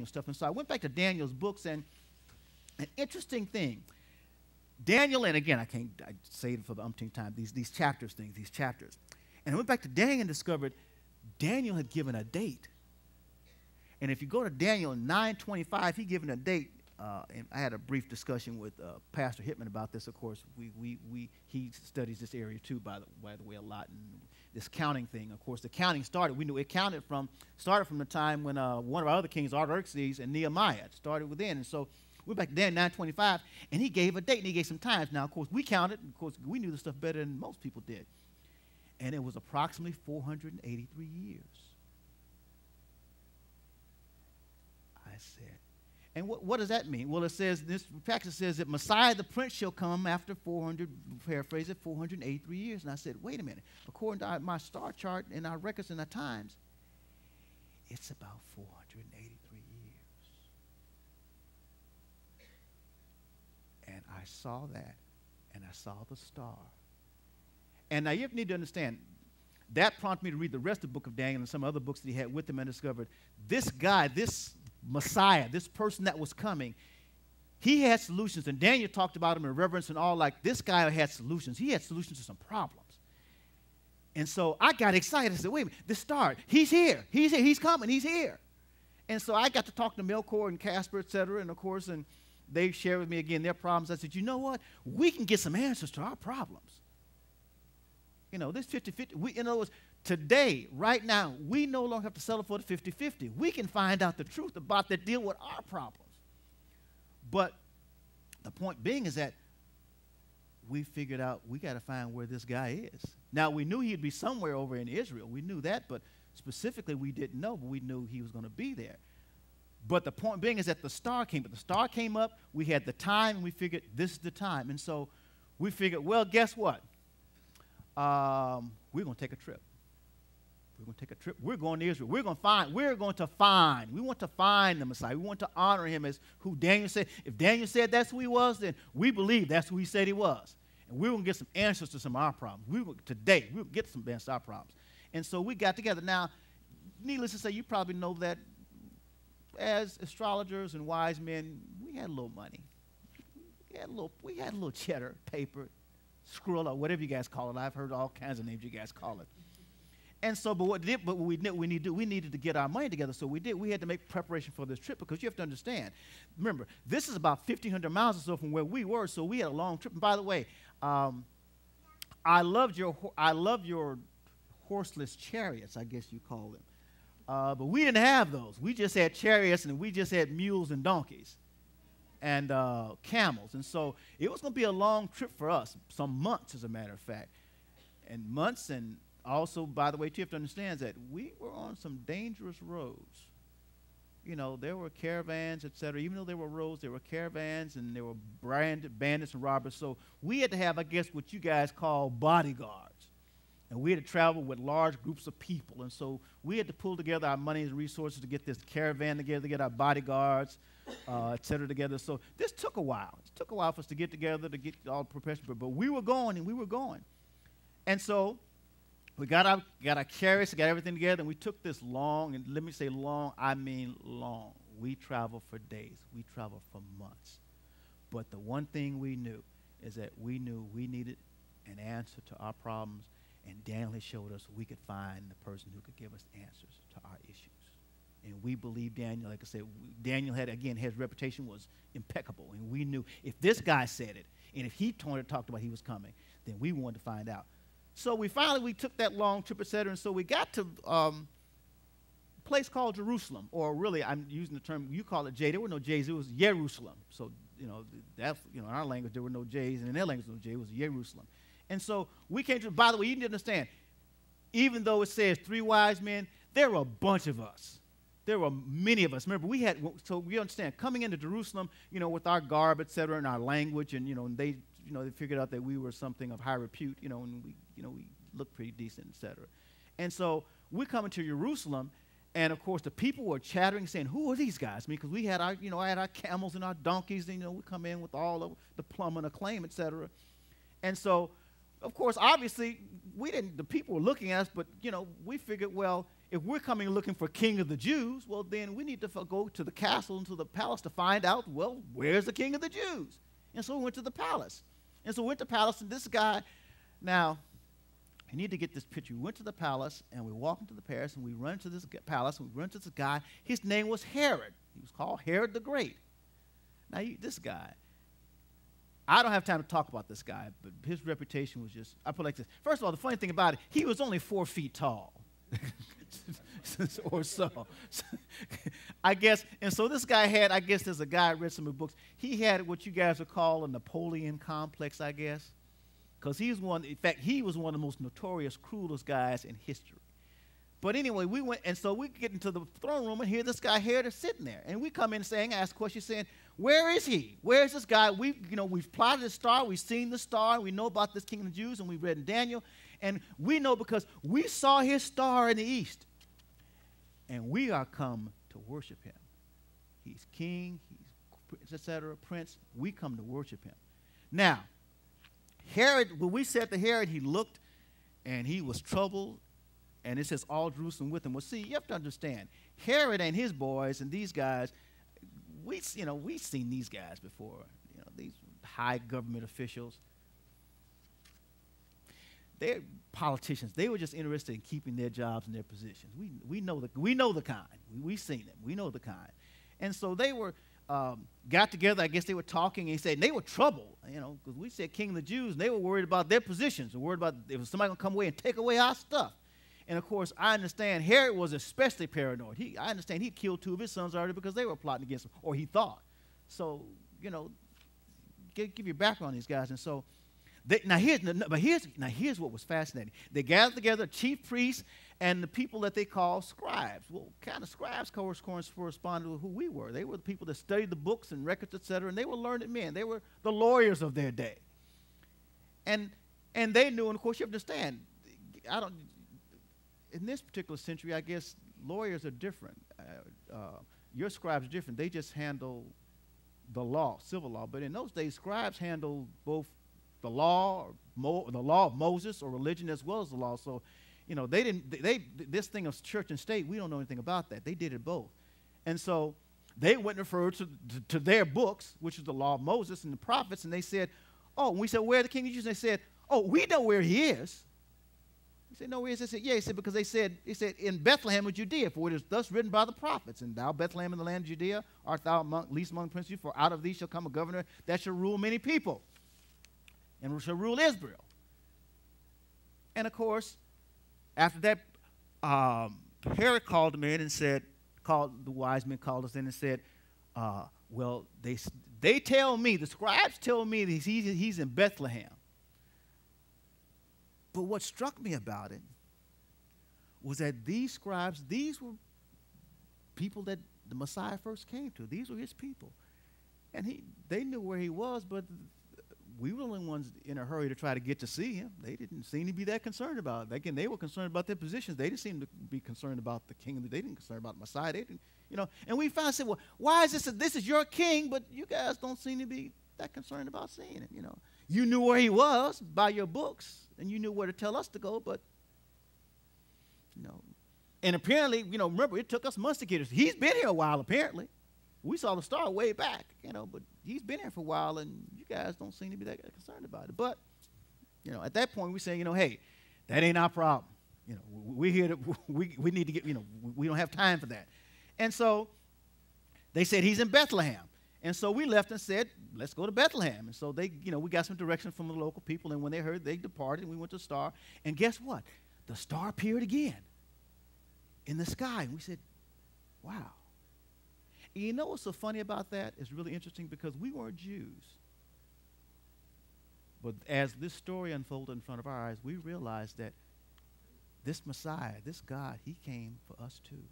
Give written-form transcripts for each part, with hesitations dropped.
stuff. And so I went back to Daniel's books, and an interesting thing. Daniel, and again, I say it for the umpteenth time, these chapters. And I went back to Daniel and discovered Daniel had given a date. And if you go to Daniel 9:25, he given a date. And I had a brief discussion with Pastor Hittman about this. Of course, he studies this area too, by the way, a lot. And this counting thing, of course, the counting started. We knew it started from the time when one of our other kings, Artaxerxes and Nehemiah, started within. And so we're back to Daniel 9:25, and he gave a date and he gave some times. Now, of course, we counted. Of course, we knew the stuff better than most people did. And it was approximately 483 years. I said, and what does that mean? Well, it says, this passage says that Messiah the Prince shall come after 483 years. And I said, wait a minute. According to my star chart and our records and our times, it's about 483 years. And I saw that, and I saw the star. And now you need to understand, that prompted me to read the rest of the book of Daniel and some other books that he had with him, and discovered this guy, this Messiah, this person that was coming, he had solutions. And Daniel talked about him in reverence and all, like this guy had solutions. He had solutions to some problems. And so I got excited. I said, wait a minute, this star, he's here. He's coming. He's here. And so I got to talk to Melchior and Casper, et cetera, and of course, and they shared with me again their problems. I said, you know what? We can get some answers to our problems. You know, this 50-50, in other words, today, right now, we no longer have to settle for the 50-50. We can find out the truth about that deal with our problems. But the point being is that we figured out we got to find where this guy is. Now, we knew he'd be somewhere over in Israel. We knew that, but specifically we didn't know, but we knew he was going to be there. But the point being is that the star came. But the star came up, we had the time, and we figured this is the time. And so we figured, well, guess what? We're going to take a trip. We're going to take a trip. We're going to Israel. We want to find the Messiah. We want to honor him as who Daniel said. If Daniel said that's who he was, then we believe that's who he said he was. And we're going to get some answers to some of our problems. Today, we'll get some answers to our problems. And so we got together. Now, needless to say, you probably know that as astrologers and wise men, we had a little money. We had a little cheddar, paper, scroll, or whatever you guys call it. I've heard all kinds of names you guys call it. And so, we needed to get our money together. So we had to make preparation for this trip, because you have to understand. Remember, this is about 1,500 miles or so from where we were. So we had a long trip. And by the way, I love your horseless chariots, I guess you call them. But we didn't have those. We just had chariots, and we just had mules and donkeys and camels. And so it was going to be a long trip for us, some months, as a matter of fact. And months, and also, by the way, you have to understand that we were on some dangerous roads. You know, there were caravans, et cetera. Even though there were roads, there were caravans, and there were bandits and robbers. So we had to have, I guess, what you guys call bodyguards. And we had to travel with large groups of people. And so we had to pull together our money and resources to get this caravan together, to get our bodyguards, et cetera, together. So this took a while. It took a while for us to get together, to get all the preparation. But we were going, and we were going. And so we got our chariots, got everything together, and we took this long, and let me say long, I mean long. We traveled for days. We traveled for months. But the one thing we knew is that we knew we needed an answer to our problems, and Daniel had showed us we could find the person who could give us answers to our issues. And we believed Daniel. Like I said, Daniel had, again, his reputation was impeccable, and we knew if this guy said it, and if he talked about he was coming, then we wanted to find out. So we took that long trip, et cetera, and so we got to a place called Jerusalem, or really, I'm using the term, you call it J. There were no J's, it was Jerusalem. So, in our language, there were no J's, and in their language, no J, it was Jerusalem. And so we came to, by the way, you need to understand, even though it says 3 wise men, there were a bunch of us. There were many of us. Remember, so we understand, coming into Jerusalem, with our garb, et cetera, and our language, and, and they figured out that we were something of high repute, and we looked pretty decent, et cetera. And so we come into Jerusalem, and of course the people were chattering, saying, "Who are these guys?" I mean, because we had our, I had our camels and our donkeys, and we come in with all of the plum and acclaim, et cetera. And so, of course, obviously, the people were looking at us, but we figured, well, if we're coming looking for king of the Jews, well, then we need to go to the castle and to the palace to find out, well, where's the king of the Jews? And so we went to the palace. And so we went to the palace, and this guy, now, you need to get this picture. We went to the palace, and we walked into the palace, and we run to this palace, and we run to this guy. His name was Herod. He was called Herod the Great. Now, this guy, I don't have time to talk about this guy, but his reputation was just, I put it like this. First of all, the funny thing about it, he was only 4 feet tall. Or so. I guess, and so this guy had, I guess there's a guy read some of the books, he had what you guys would call a Napoleon complex, I guess. Because he was one, in fact, he was one of the most notorious, cruelest guys in history. But anyway, we went, and so we get into the throne room, and here this guy Herod is sitting there. And we come in saying, ask questions saying, where is he? Where is this guy? We've plotted the star, we've seen the star, we know about this king of the Jews, and we read in Daniel. And we know because we saw his star in the east. And we are come to worship him. He's king, he's etc., prince. We come to worship him. Now, Herod, when we said to Herod, he looked and he was troubled, and it says all Jerusalem with him. Well, see, you have to understand, Herod and his boys and these guys, we've seen these guys before, these high government officials. They're politicians. They were just interested in keeping their jobs and their positions. We know the kind. We've seen them. We know the kind. And so they were got together. I guess they were talking, and he said, and they were troubled, because we said king of the Jews, and they were worried about their positions, and worried about if somebody going to come away and take away our stuff. And, of course, I understand Herod was especially paranoid. I understand he killed 2 of his sons already because they were plotting against him, or he thought. So, give your background on these guys. And so, here's what was fascinating. They gathered together chief priests and the people that they call scribes. Well, kind of scribes corresponded to who we were. They were the people that studied the books and records, etc., and they were learned men. They were the lawyers of their day. And they knew, and of course you understand, in this particular century, I guess lawyers are different. Your scribes are different. They just handle the law, civil law. But in those days, scribes handled both the law of Moses or religion as well as the law. So, this thing of church and state, we don't know anything about that. They did it both. And so they went and referred to their books, which is the law of Moses and the prophets, and they said, oh, and we said, where are the king of the Jews? And they said, oh, we know where he is. He said, no, where is he? They said, yeah. He said, because he said, in Bethlehem of Judea, for it is thus written by the prophets, and thou, Bethlehem, in the land of Judea, art thou least among the princes, for out of thee shall come a governor that shall rule many people, and shall rule Israel. And, of course, after that, Herod called them in and said, the wise men called us in and said, well, they tell me, the scribes tell me that he's in Bethlehem. But what struck me about it was that these scribes, these were people that the Messiah first came to. These were his people. And they knew where he was, but we were the only ones in a hurry to try to get to see him. They didn't seem to be that concerned about it. Again, they were concerned about their positions. They didn't seem to be concerned about the king. They didn't concern about the Messiah. They didn't, And we finally said, well, why is this is your king, but you guys don't seem to be that concerned about seeing him, You knew where he was by your books, and you knew where to tell us to go, but, And apparently, remember, it took us months to get us. He's been here a while, apparently. We saw the star way back, but he's been here for a while, and you guys don't seem to be that concerned about it. But, at that point, we say, hey, that ain't our problem. We're here we need to get, we don't have time for that. And so they said he's in Bethlehem. And so we left and said, let's go to Bethlehem. And so they, we got some direction from the local people, and when they heard, they departed, and we went to the star. And guess what? The star appeared again in the sky. And we said, wow. And you know what's so funny about that? It's really interesting because we weren't Jews. But as this story unfolded in front of our eyes, we realized that this Messiah, this God, he came for us too.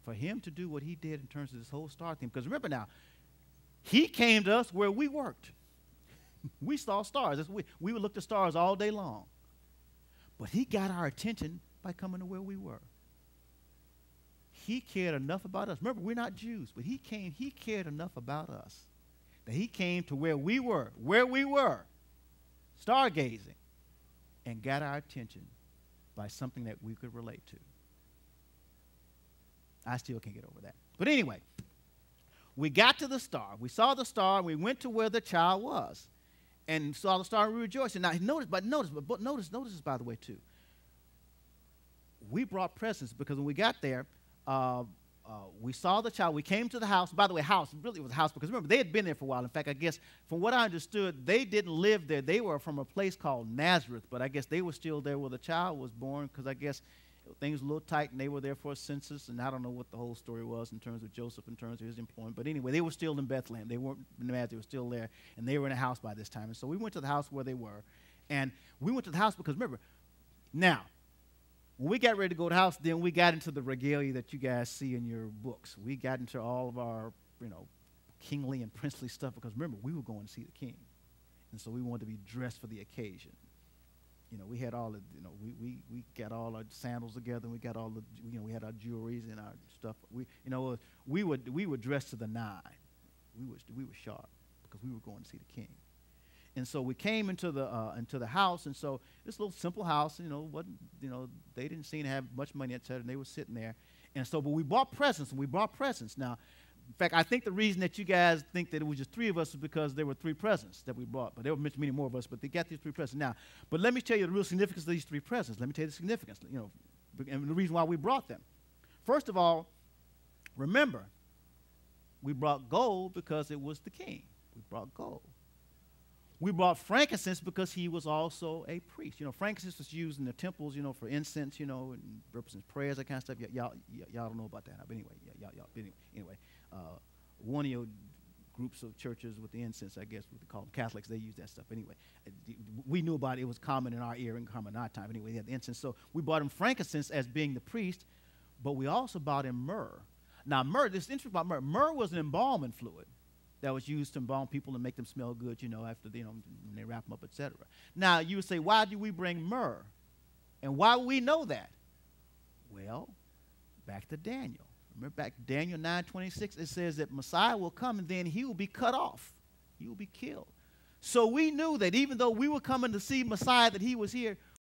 For him to do what he did in terms of this whole star thing. Because remember now, he came to us where we worked. We saw stars. We would look at stars all day long. But he got our attention by coming to where we were. He cared enough about us. Remember, we're not Jews, but he cared enough about us that he came to where we were, stargazing, and got our attention by something that we could relate to. I still can't get over that. But anyway, we got to the star. We saw the star, and we went to where the child was and saw the star, and we rejoiced. And now notice this, by the way, too. We brought presents because when we got there, we saw the child. We came to the house. By the way, really it was a house because remember, they had been there for a while. In fact, I guess from what I understood, they didn't live there. They were from a place called Nazareth, but I guess they were still there where the child was born because I guess things were a little tight, and they were there for a census, and I don't know what the whole story was in terms of Joseph, in terms of his employment. But anyway, they were still in Bethlehem. They weren't in Nazareth. They were still there, and they were in a house by this time. And so we went to the house where they were, and we went to the house because, remember, now, when we got ready to go to the house, then we got into the regalia that you guys see in your books. We got into all of our, kingly and princely stuff because, remember, we were going to see the king. And so we wanted to be dressed for the occasion. We had all the, we got all our sandals together, and we got all the, we had our jewelries and our stuff. We were dressed to the nine. We were sharp because we were going to see the king. And so we came into the house, and so this little simple house, wasn't, they didn't seem to have much money, etc. And they were sitting there, and so, but we bought presents, and we brought presents. Now, in fact, I think the reason that you guys think that it was just three of us is because there were three presents that we brought. But there were many more of us, but they got these three presents. Now, but let me tell you the real significance of these three presents. Let me tell you the significance, and the reason why we brought them. First of all, remember, we brought gold because it was the king. We brought gold. We brought frankincense because he was also a priest. Frankincense was used in the temples, for incense, and represents prayers, that kind of stuff. Y'all don't know about that. But anyway, one of your groups of churches with the incense, I guess we call them Catholics, they use that stuff. Anyway, we knew about it. It was common in our era and common in our time. Anyway, they had the incense. So we bought him frankincense as being the priest, but we also bought him myrrh. Now, myrrh, this is interesting about myrrh. Myrrh was an embalming fluid that was used to embalm people and make them smell good, after when they wrap them up, etc. Now, you would say, why do we bring myrrh? And why would we know that? Well, back to Daniel. Remember back Daniel 9:26, it says that Messiah will come and then he will be cut off. He will be killed. So we knew that even though we were coming to see Messiah, that he was here,